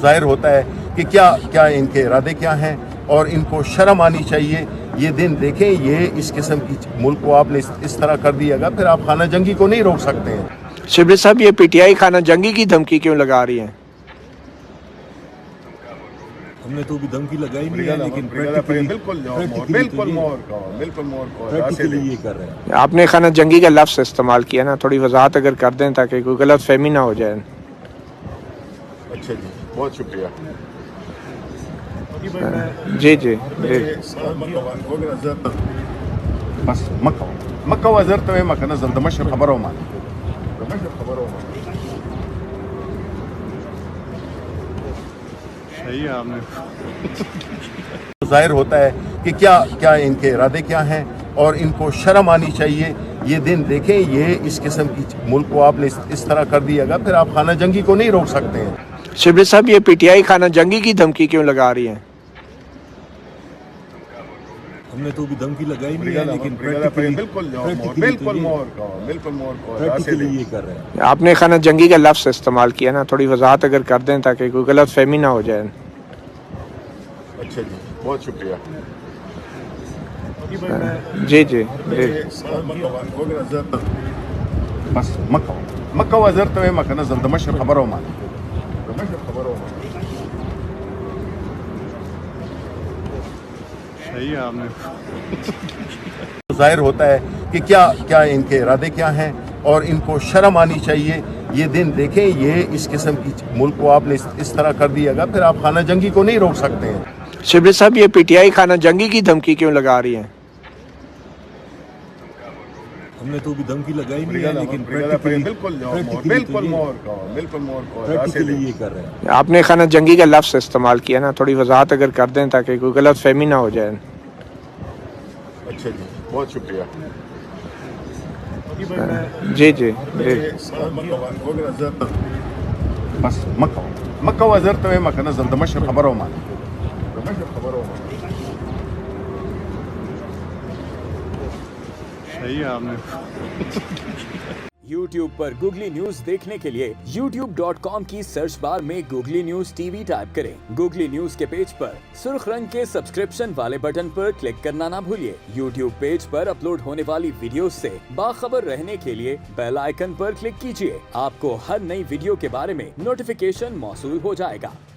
ظاہر ہوتا ہے کہ کیا ان کے ارادے کیا ہیں اور ان کو شرم آنی چاہیے. یہ دن دیکھیں, یہ اس قسم کی ملک کو آپ نے اس طرح کر دیا گا, پھر آپ خانہ جنگی کو نہیں روک سکتے ہیں. شبلی صاحب, یہ پی ٹی آئی خانہ جنگی کی دھمکی کیوں لگا رہی ہے؟ ہم نے تو بھی دھمکی لگائی نہیں ہے, لیکن پریکٹیکلی یہ کر رہے ہیں. آپ نے خانہ جنگی کا لفظ استعمال کیا نا, تھوڑی وضاحت اگر کر دیں تاکہ کوئی غلط فہمی نہ ہو جائے. اچھا جی, بہت شکریہ. جی جی بس مکہ وزرت میں مکہ نزل دمشق خبروں میں صحیح ہے. آپ نے ظاہر ہوتا ہے کہ کیا ان کے ارادے کیا ہیں اور ان کو شرم آنی چاہیے. یہ دن دیکھیں, یہ اس قسم کی ملک کو آپ نے اس طرح کر دیا گا, پھر آپ خانہ جنگی کو نہیں روک سکتے ہیں. شبلی صاحب, یہ پی ٹی آئی خانہ جنگی کی دھمکی کیوں لگا رہی ہے؟ ہم نے تو بھی دھمکی لگائی نہیں ہے, لیکن پریکٹیکلی یہ کر رہے ہیں. آپ نے خانہ جنگی کا لفظ استعمال کیا نا, تھوڑی وضاحت اگر کر دیں تاکہ کوئی غلط فہمی نہ ہو جائے. اچھا جی, بہت شکریہ. جی جی بس مکہ وزرت میں مکہ نزل دمشق خبروں میں صحیح ہے. آپ نے ظاہر ہوتا ہے کہ کیا ان کے ارادے کیا ہیں اور ان کو شرم آنی چاہیے. یہ دن دیکھیں, یہ اس قسم کی ملک کو آپ نے اس طرح کر دیا گا, پھر آپ خانہ جنگی کو نہیں روک سکتے ہیں. شبلی صاحب, یہ پی ٹی آئی خانہ جنگی کی دھمکی کیوں لگا رہی ہے؟ ہم نے تو بھی دھمکی لگائی نہیں ہے, لیکن پریکٹیکلی یہ کر رہے ہیں. آپ نے خانہ جنگی کا لفظ استعمال کیا نا, تھوڑی وضاحت اگر کر دیں تاکہ کوئی غلط فہمی نہ ہو جائے. اچھا جی, بہت شکریہ. جی جی بس مکہ وزرت میں مکہ نزل دمشق خبروں میں صحیح ہے. آپ نے YouTube پر گوگلی نیوز دیکھنے کے لیے youtube.com کی سرچ بار میں googly news T V type کریں. گوگلی نیوز کے پیج پر سرخ رنگ کے سبسکرپشن والے بٹن پر کلک کرنا نہ بھولیے. YouTube پیج پر اپلوڈ ہونے والی ویڈیوز سے باخبر رہنے کے لیے بیل آئیکن پر کلک کیجیے. آپ کو ہر نئی ویڈیو کے بارے میں نوٹیفیکیشن موصول ہو جائے گا.